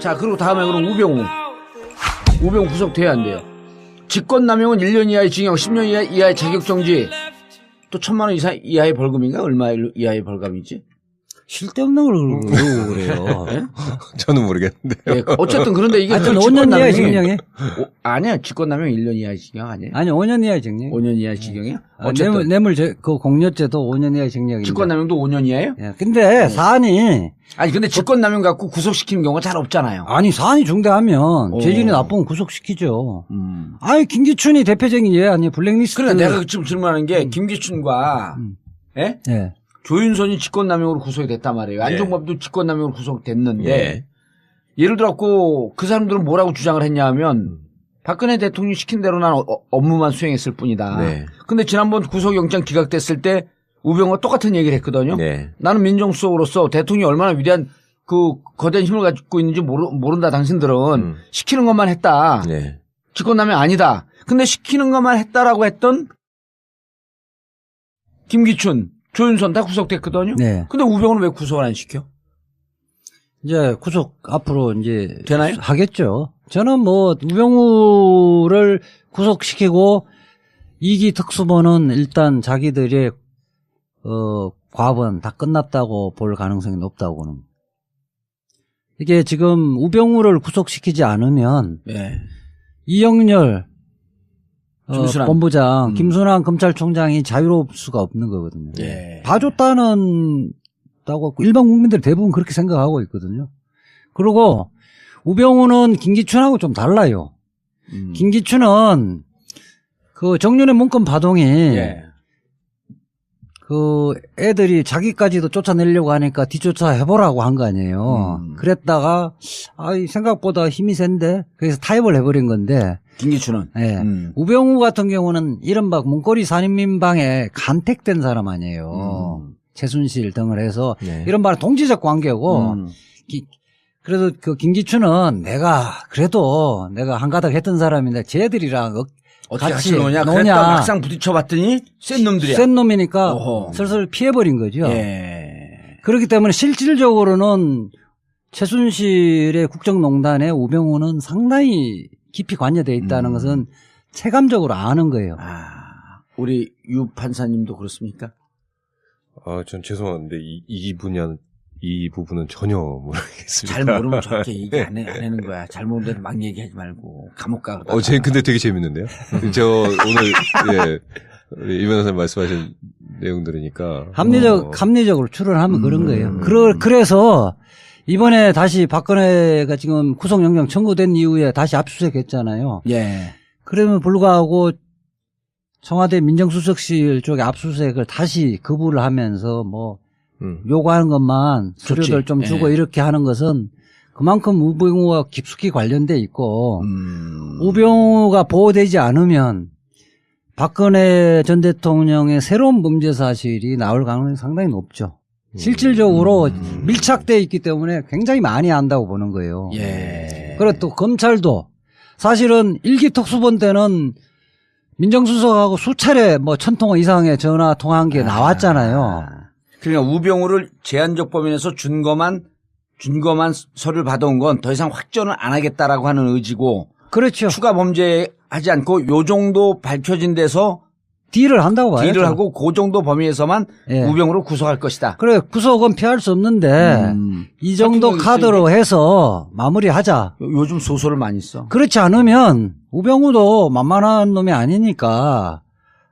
자, 그리고 다음에 그럼 우병우. 우병우 구속돼야 안 돼요. 직권남용은 1년 이하의 징역, 10년 이하의 자격정지. 또 1,000만 원 이하의 벌금인가? 얼마 이하의 벌금이지? 쓸데없는 걸 그러고 그래요. 네? 저는 모르겠는데요. 네, 어쨌든 그런데 이게 하여튼 5년 이하의 징역에? 아니야, 직권남용 1년 이하의 징역 아니에요? 아니 5년 이하의 징역. 5년 이하의 징역이야? 어쨌든 뇌물 그 공여죄도 5년 이하의 징역인데. 직권남용도 5년 이하예요? 예. 근데 사안이 아니 근데 직권남용 갖고 구속시키는 경우가 잘 없잖아요. 아니 사안이 중대하면 죄질이 나쁘면 구속시키죠. 아니 김기춘이 대표적인 예 아니에요. 블랙리스트. 그래 내가 지금 질문하는 게 김기춘과 예? 예. 조윤선이 직권남용으로 구속이 됐단 말이에요. 안종범도 직권남용으로 구속됐는데 예를 들었고 그 사람들은 뭐라고 주장을 했냐 하면 박근혜 대통령이 시킨 대로 난 업무만 수행했을 뿐이다. 네. 근데 지난번 구속영장 기각됐을 때 우병우가 똑같은 얘기를 했거든요. 네. 나는 민정수석으로서 대통령이 얼마나 위대한 그 거대한 힘을 가지고 있는지 모른다 당신들은 시키는 것만 했다. 네. 직권남용 아니다. 근데 시키는 것만 했다라고 했던 김기춘, 조윤선 다 구속됐거든요. 네. 근데 우병우는 왜 구속을 안 시켜? 이제 구속 앞으로 이제 되나요? 하겠죠. 저는 뭐 우병우를 구속시키고 2기 특수본은 일단 자기들의 과업은 다 끝났다고 볼 가능성이 높다고는. 이게 지금 우병우를 구속시키지 않으면 네. 이영렬 김순환. 본부장, 김순환 검찰총장이 자유로울 수가 없는 거거든요. 예. 봐줬다고 일반 국민들이 대부분 그렇게 생각하고 있거든요. 그리고 우병우는 김기춘하고 좀 달라요. 김기춘은 그 정윤의 문건 파동이 예. 그 애들이 자기까지도 쫓아내려고 하니까 뒤쫓아 해보라고 한 거 아니에요. 그랬다가 생각보다 힘이 센데 그래서 타협을 해버린 건데 김기춘은. 예. 우병우 같은 경우는 이른바 문고리 산인민방에 간택된 사람 아니에요. 최순실 등을 해서 네. 이른바 동지적 관계고 그래도 그 김기춘은 내가 한가닥 했던 사람인데 쟤들이랑 어떻게 같이 같이 노냐? 그랬다 막상 부딪혀봤더니 센 놈들이야. 센 놈이니까 어허. 슬슬 피해버린 거죠. 예. 그렇기 때문에 실질적으로는 최순실의 국정농단에 우병우는 상당히 깊이 관여되어 있다는 것은 체감적으로 아는 거예요. 우리 유 판사님도 그렇습니까? 전 죄송한데 이 부분은 전혀 모르겠습니다. 잘 모르면 저렇게 얘기 안 하는 거야. 잘 모르는데 막 얘기하지 말고 감옥 가. 근데 되게 재밌는데요? 저 오늘, 우리 이 변호사님 말씀하신 내용 들으니까. 합리적으로 추론하면 그런 거예요. 그래서 이번에 다시 박근혜가 지금 구속영장 청구된 이후에 다시 압수수색 했잖아요. 예. 그러면 불구하고 청와대 민정수석실 쪽에 압수수색을 다시 거부를 하면서 요구하는 것만 서류들 좀 주고 이렇게 하는 것은 그만큼 우병우와 깊숙이 관련돼 있고 우병우가 보호되지 않으면 박근혜 전 대통령의 새로운 범죄 사실이 나올 가능성이 상당히 높죠. 실질적으로 밀착되어 있기 때문에 굉장히 많이 안다고 보는 거예요. 예. 그리고 또 검찰도 사실은 1기 특수본 때는 민정수석하고 수차례 1,000통 이상의 전화 통화한 게 나왔잖아요. 그러니까 우병우를 제한적 범위에서 준 것만 서류를 받아온 건 더 이상 확전을 안 하겠다라고 하는 의지고. 그렇죠. 추가 범죄하지 않고 요 정도 밝혀진 데서 딜을 한다고 봐요. 딜을 하고 그 정도 범위에서만 예. 우병우를 구속할 것이다. 그래 구속은 피할 수 없는데 이 정도 카드로 해서 마무리하자. 요즘 소설을 많이 써. 그렇지 않으면 우병우도 만만한 놈이 아니니까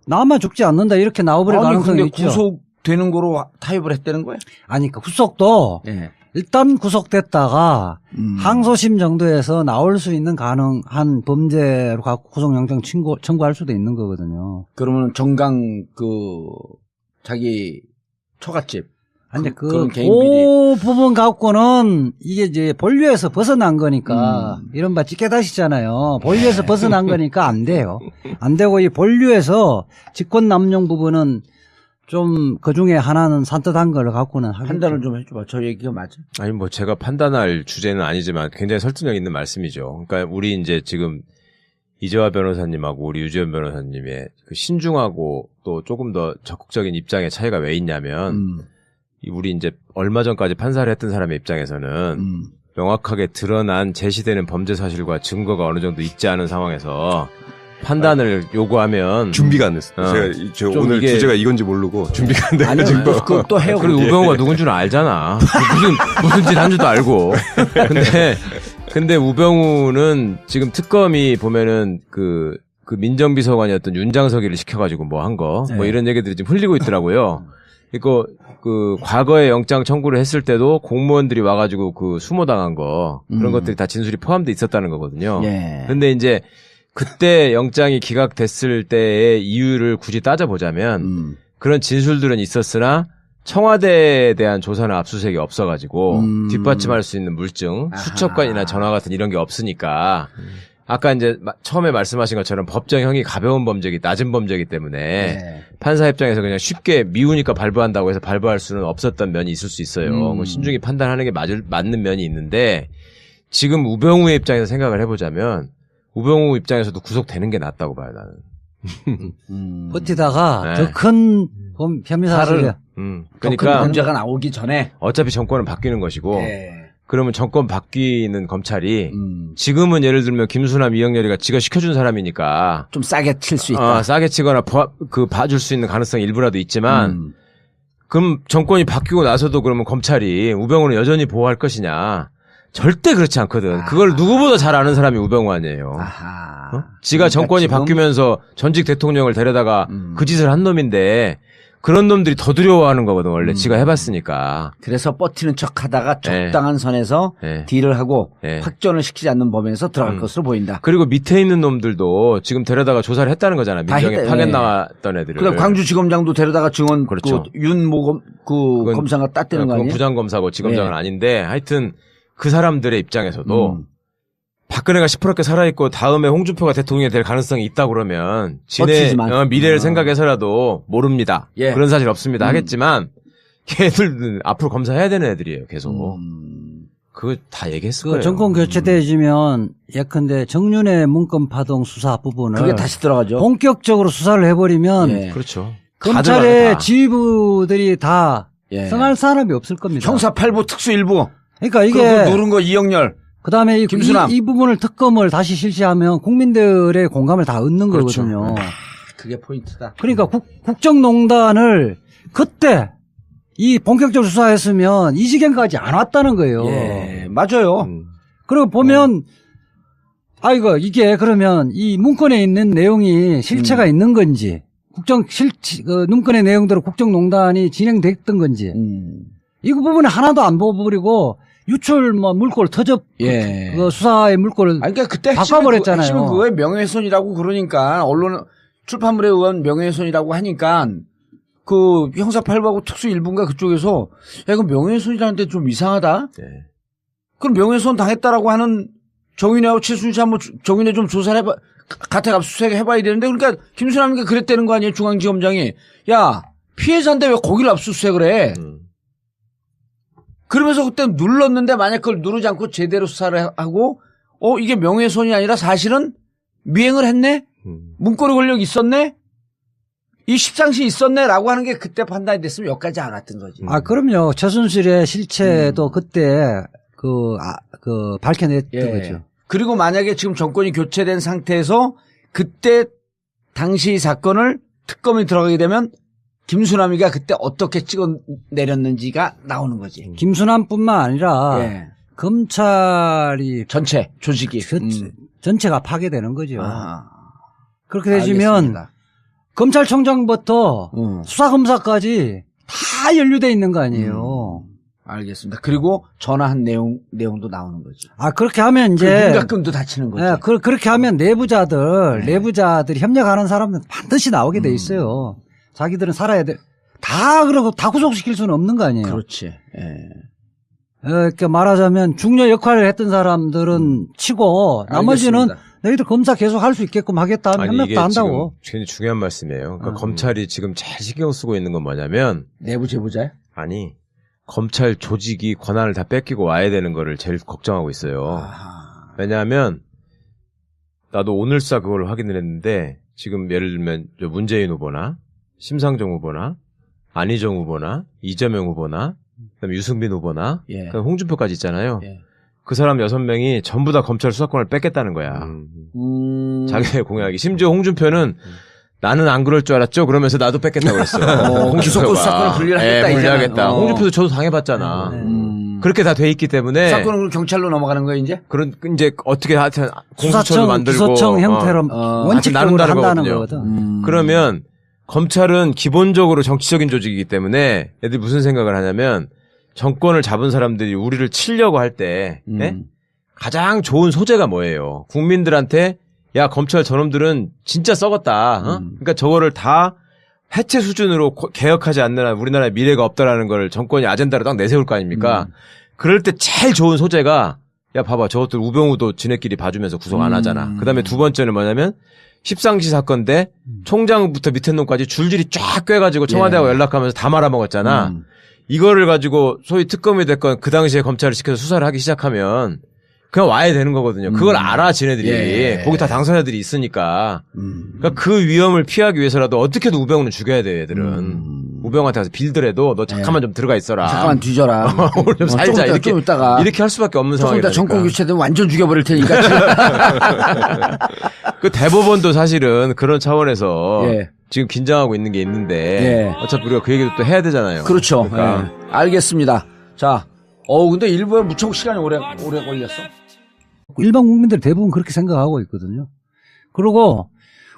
나만 죽지 않는다 이렇게 나와버릴 가능성이 근데 있죠. 구속되는 거로 타협을 했다는 거야? 아니 그 구속도 예. 일단 구속됐다가 항소심 정도에서 나올 수 있는 가능한 범죄로 갖고 구속영장 청구할 수도 있는 거거든요. 그러면 정강 자기 처갓집. 근데 그런 개인 비리. 그 부분 갖고는 이게 이제 본류에서 벗어난 거니까 이른바 찌개다시잖아요. 본류에서 벗어난 거니까 안 돼요. 안 되고 이 본류에서 직권남용 부분은 좀 그 중에 하나는 산뜻한 걸 갖고는 하겠죠. 판단을 좀 해줘봐. 저 얘기가 맞아? 아니 제가 판단할 주제는 아니지만 굉장히 설득력 있는 말씀이죠. 그러니까 우리 이제 지금 이재화 변호사님하고 우리 유지연 변호사님의 그 신중하고 또 조금 더 적극적인 입장의 차이가 왜 있냐면 우리 이제 얼마 전까지 판사를 했던 사람의 입장에서는 명확하게 드러난 제시되는 범죄 사실과 증거가 어느 정도 있지 않은 상황에서 판단을 요구하면 준비가 안 됐어요. 제가 오늘 이게... 주제가 이건지 모르고 준비가 안 돼가지고. 그것도 해요. 그리고 우병우가 누군 줄 알잖아. 무슨 짓 한 줄도 알고. 근데 우병우는 지금 특검이 보면은 그 민정비서관이었던 윤장석이를 시켜가지고 뭐 한 거, 뭐 이런 얘기들이 지금 흘리고 있더라고요. 이거 과거에 영장 청구를 했을 때도 공무원들이 와가지고 숨어당한 거 그런 것들이 다 진술이 포함돼 있었다는 거거든요. 근데 이제 그때 영장이 기각됐을 때의 이유를 굳이 따져보자면 그런 진술들은 있었으나 청와대에 대한 조사나 압수수색이 없어가지고 뒷받침할 수 있는 물증, 수첩관이나 전화 같은 이런 게 없으니까 아까 이제 처음에 말씀하신 것처럼 법정형이 가벼운 범죄기, 낮은 범죄이기 때문에 판사 입장에서 그냥 쉽게 미우니까 발부한다고 해서 발부할 수는 없었던 면이 있을 수 있어요. 뭐 신중히 판단하는 게 맞는 면이 있는데 지금 우병우의 입장에서 생각을 해보자면 우병우 입장에서도 구속되는 게 낫다고 봐요, 나는. 버티다가 더 큰 혐의 사실을. 그러니까 문제가 나오기 전에 어차피 정권은 바뀌는 것이고. 그러면 정권 바뀌는 검찰이 지금은 예를 들면 김수남, 이영렬이가 지가 시켜준 사람이니까 좀 싸게 칠 수 있다. 싸게 치거나 봐줄 수 있는 가능성이 일부라도 있지만 그럼 정권이 바뀌고 나서도 그러면 검찰이 우병우는 여전히 보호할 것이냐? 절대 그렇지 않거든. 그걸 누구보다 잘 아는 사람이 우병우 아니에요. 지가 정권이 바뀌면서 전직 대통령을 데려다가 그 짓을 한 놈인데 그런 놈들이 더 두려워하는 거거든, 원래. 지가 해봤으니까. 그래서 버티는 척 하다가 적당한 선에서 딜을 하고 확전을 시키지 않는 범위에서 들어갈 것으로 보인다. 그리고 밑에 있는 놈들도 지금 데려다가 조사를 했다는 거잖아. 민정에 파견 나왔던 애들을. 그럼 광주지검장도 데려다가 증언, 그렇죠. 윤모 검사가 땄다는 거 아니에요? 그건 부장검사고 지검장은 아닌데 하여튼 그 사람들의 입장에서도 박근혜가 시퍼렇게 살아있고 다음에 홍준표가 대통령이 될 가능성이 있다 그러면 지네 미래를 생각해서라도 모릅니다. 그런 사실 없습니다 하겠지만 걔들은 앞으로 검사해야 되는 애들이에요. 계속. 그거 다 얘기했을 거예요. 정권 교체되지면 예컨대 정윤회 문건 파동 수사 부분을 그게 다시 들어가죠. 본격적으로 수사를 해버리면 그렇죠. 검찰의 지휘부들이 다 성할 사람이 없을 겁니다. 형사 8부 특수 1부. 그러니까 이게 누른 거 이영렬. 그다음에 이 부분을 특검을 다시 실시하면 국민들의 공감을 다 얻는 거거든요. 그게 포인트다. 그러니까 국정농단을 그때 이 본격적으로 수사했으면 이 지경까지 안 왔다는 거예요. 맞아요. 그리고 보면 이게 그러면 이 문건에 있는 내용이 실체가 있는 건지 문건의 내용대로 국정농단이 진행됐던 건지 이 부분을 하나도 안 보고버리고 유출 물꼬를 그 수사의 물꼬를 그러니까 그때 바꿔버렸잖아요. 핵심은 그거에 명예훼손이라고 그러니까 언론 출판물에 의한 명예훼손이라고 하니까 그 형사 8부하고 특수 1부인가 그쪽에서 이거 명예훼손이라는데 좀 이상하다. 그럼 명예훼손 당했다라고 하는 정윤회하고 최순실 한번 정윤회 좀 조사를 해봐 가택 압수수색 해봐야 되는데 그러니까 김수남이가 그랬다는 거 아니에요. 중앙지검장이 야 피해자인데 왜 거기를 압수수색을 해? 그러면서 그때 눌렀는데 만약 그걸 누르지 않고 제대로 수사를 하고 이게 명예훼손이 아니라 사실은 미행을 했네? 문고리 권력 있었네? 이 십상시 있었네? 라고 하는 게 그때 판단이 됐으면 여기까지 안 왔던 거지. 그럼요. 최순실의 실체도 그때 밝혀냈던 거죠. 그리고 만약에 지금 정권이 교체된 상태에서 그때 당시 사건을 특검이 들어가게 되면 김수남이가 그때 어떻게 찍어내렸는지가 나오는 거지. 김수남뿐만 아니라 검찰이 전체 조직이 전체가 파괴되는 거죠. 그렇게 되시면 알겠습니다. 검찰총장부터 수사검사까지 다 연루돼 있는 거 아니에요. 알겠습니다. 그리고 전화한 내용도 나오는 거지. 그렇게 하면 이제 민가금도 다치는 거지. 그렇게 하면 내부자들이 협력하는 사람들은 반드시 나오게 돼 있어요. 자기들은 살아야 돼. 그러고 다 구속시킬 수는 없는 거 아니에요. 그렇지. 이렇게 말하자면 중요 역할을 했던 사람들은 치고 나머지는 알겠습니다. 너희들 검사 계속 할 수 있게끔 하겠다 하면 협력도 한다고. 굉장히 중요한 말씀이에요. 그러니까 검찰이 지금 제일 신경 쓰고 있는 건 뭐냐면 내부 제보자야? 아니 검찰 조직이 권한을 다 뺏기고 와야 되는 거를 제일 걱정하고 있어요. 왜냐하면 나도 오늘사 그걸 확인을 했는데 지금 예를 들면 문재인 후보나 심상정 후보나 안희정 후보나 이재명 후보나 그다음에 유승민 후보나 그다음에 홍준표까지 있잖아요. 그 사람 6명이 전부 다 검찰 수사권을 뺏겠다는 거야. 자기의 공약이. 심지어 홍준표는 나는 안 그럴 줄 알았죠? 그러면서 나도 뺏겠다고 그랬어요. 기소권 수사권을 분리하겠다. 분리하겠다. 홍준표도 저도 당해봤잖아. 그렇게 다 돼 있기 때문에. 수사권은 경찰로 넘어가는 거야, 이제? 이제 어떻게 하여튼 공수처도 만들고. 기소청 형태로 원칙적으로 나름다른 한다는 거거든요. 거거든. 그러면 검찰은 기본적으로 정치적인 조직이기 때문에 애들이 무슨 생각을 하냐면 정권을 잡은 사람들이 우리를 치려고 할 때 가장 좋은 소재가 뭐예요? 국민들한테 야 검찰 저놈들은 진짜 썩었다. 그러니까 저거를 다 해체 수준으로 개혁하지 않는 한 우리나라의 미래가 없다라는 걸 정권이 아젠다로 딱 내세울 거 아닙니까? 그럴 때 제일 좋은 소재가 야 봐봐 저것들 우병우도 지네끼리 봐주면서 구속 안 하잖아. 그다음에 두 번째는 뭐냐면 십상시 사건 때 총장부터 밑에 놈까지 줄줄이 쫙 꿰가지고 청와대하고 연락하면서 다 말아먹었잖아. 이거를 가지고 소위 특검이 됐건 그 당시에 검찰을 시켜서 수사를 하기 시작하면 그냥 와야 되는 거거든요. 그걸 알아 지네들이. 거기 다 당사자들이 있으니까. 그러니까 그 위험을 피하기 위해서라도 어떻게든 우병우는 죽여야 돼 얘들은. 우병우한테 가서 빌더라도 너 잠깐만 좀 들어가 있어라. 잠깐만 뒤져라. 오늘 좀 살자. 이렇게 이렇게 할 수밖에 없는 상황이다. 정권 교체되면 완전 죽여버릴 테니까. 그 대법원도 사실은 그런 차원에서 지금 긴장하고 있는 게 있는데 어차피 우리가 그 얘기도 또 해야 되잖아요. 그렇죠. 그러니까. 알겠습니다. 자, 근데 일부에 무척 시간이 오래 걸렸어. 일반 국민들 대부분 그렇게 생각하고 있거든요. 그리고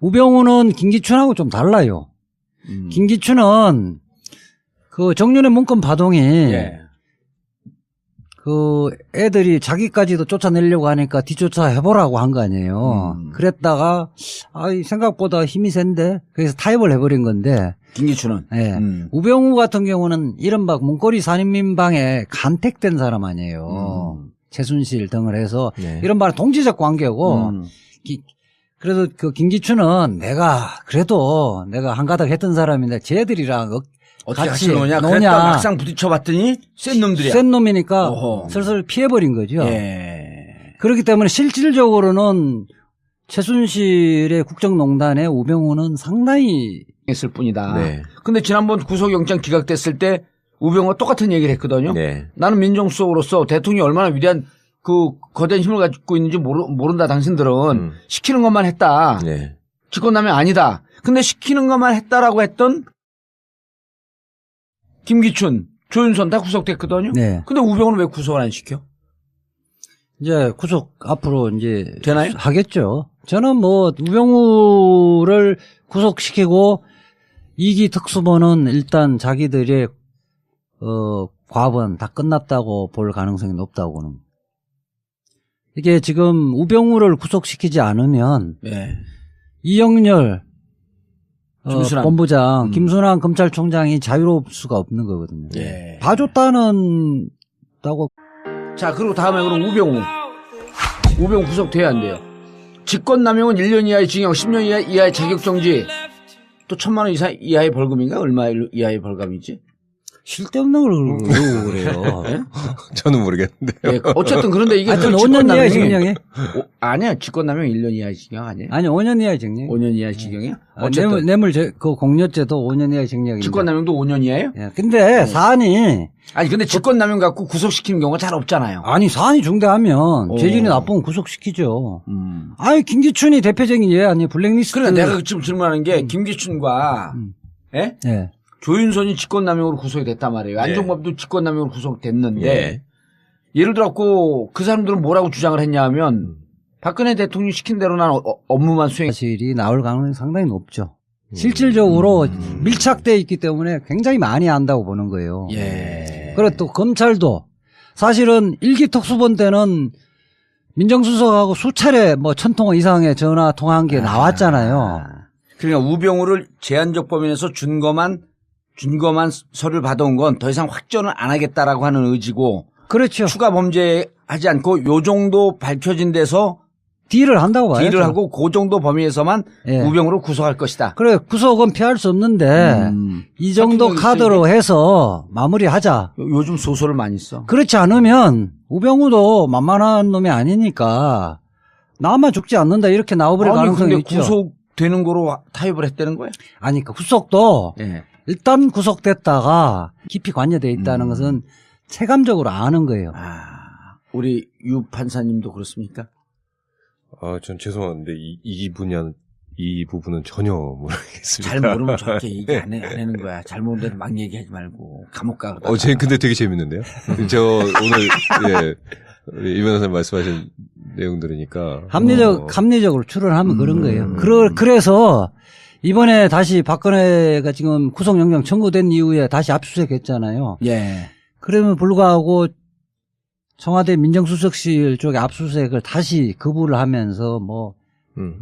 우병우는 김기춘하고 좀 달라요. 김기춘은 그 정윤의 문건 파동이 그 애들이 자기까지도 쫓아내려고 하니까 뒤쫓아 해보라고 한 거 아니에요. 그랬다가 생각보다 힘이 센데 그래서 타협을 해버린 건데 김기춘은. 우병우 같은 경우는 이른바 문고리 산인민방에 간택된 사람 아니에요. 최순실 등을 해서 이른바 동지적 관계고 그래도 그 김기춘은 내가 한가닥 했던 사람인데 쟤들이랑 어떻게 같이 같이 노냐? 그랬다 막상 부딪혀봤더니 센 놈들이야. 센 놈이니까 슬슬 피해버린 거죠. 그렇기 때문에 실질적으로는 최순실의 국정농단에 우병우는 상당히 했을 뿐이다. 근데 지난번 구속영장 기각됐을 때 우병우가 똑같은 얘기를 했거든요. 나는 민정수석으로서 대통령이 얼마나 위대한 그 거대한 힘을 가지고 있는지 모른다. 당신들은 시키는 것만 했다. 직권남용 아니다. 근데 시키는 것만 했다라고 했던 김기춘, 조윤선 다 구속됐거든요. 근데 우병우는 왜 구속을 안 시켜? 이제 구속 앞으로 이제 되나요? 하겠죠. 저는 뭐 우병우를 구속시키고 2기 특수본은 일단 자기들의 과업은 다 끝났다고 볼 가능성이 높다고 보는. 이게 지금 우병우를 구속시키지 않으면 이영렬 본부장, 김순환 검찰총장이 자유로울 수가 없는 거거든요. 봐줬다는 다고. 자, 그리고 다음에 그럼 우병우 구속돼야 안 돼요. 직권남용은 1년 이하의 징역, 10년 이하의 자격정지, 또 1,000만 원 이하의 벌금인가? 얼마 이하의 벌금이지? 쓸데없는 걸 그러고 그래요. 저는 모르겠는데요. 어쨌든 그런데 이게 하여튼 5년 이하의 징역에? 아니야. 직권남용 1년 이하의 징역 아니에요? 아니 5년 이하의 징역. 5년 이하의 징역이야? 어쨌든 뇌물 그 공여죄도 5년 이하의 징역인데. 직권남용도 5년 이하예요? 근데 사안이 근데 직권남용 갖고 구속시키는 경우가 잘 없잖아요. 아니 사안이 중대하면 재질이 나쁘면 구속시키죠. 김기춘이 대표적인 예 아니 블랙리스트. 그래 내가 지금 질문하는 게 김기춘과 조윤선이 직권남용으로 구속이 됐단 말이에요. 안종범도 직권남용으로 구속됐는데 예를 들었고 그 사람들은 뭐라고 주장을 했냐면 박근혜 대통령이 시킨 대로 난 업무만 사실이 나올 가능성이 상당히 높죠. 실질적으로 밀착되어 있기 때문에 굉장히 많이 안다고 보는 거예요. 그리고 또 검찰도 사실은 1기 특수본 때는 민정수석하고 수차례 뭐 1,000통 이상의 전화 통화한 게 나왔잖아요. 그러니까 우병우를 제한적 범위에서 준 것만 서류를 받아온 건 더 이상 확전을 안 하겠다라고 하는 의지고. 그렇죠. 추가 범죄 하지 않고 요 정도 밝혀진 데서 딜을 한다고 봐야죠. 딜을 하고 그 정도 범위에서만 우병우로 구속할 것이다. 그래 구속은 피할 수 없는데 이 정도 카드로 해서 마무리하자. 요즘 소설을 많이 써. 그렇지 않으면 우병우도 만만한 놈이 아니니까 나만 죽지 않는다 이렇게 나와버릴 가능성이 있죠. 구속되는 거로 타협을 했다는 거야? 아니 그 구속도 일단 구속됐다가 깊이 관여되어 있다는 것은 체감적으로 아는 거예요. 우리 유 판사님도 그렇습니까? 전 죄송한데 이 부분은 전혀 모르겠습니다. 잘 모르면 절대 얘기 안 하는 거야. 잘 모르는 데는 막 얘기하지 말고 감옥 가. 근데 되게 재밌는데요? 저 오늘, 우리 이 변호사님 말씀하신 내용 들으니까. 합리적으로 추론하면 그런 거예요. 그래서 이번에 다시 박근혜가 지금 구속영장 청구된 이후에 다시 압수수색 했잖아요. 예. 그러면 불구하고 청와대 민정수석실 쪽에 압수수색을 다시 거부를 하면서 뭐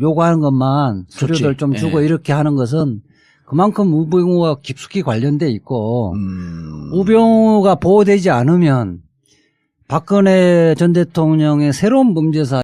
요구하는 것만 서류들 좀 주고 이렇게 하는 것은 그만큼 우병우와 깊숙이 관련돼 있고 우병우가 보호되지 않으면 박근혜 전 대통령의 새로운 범죄사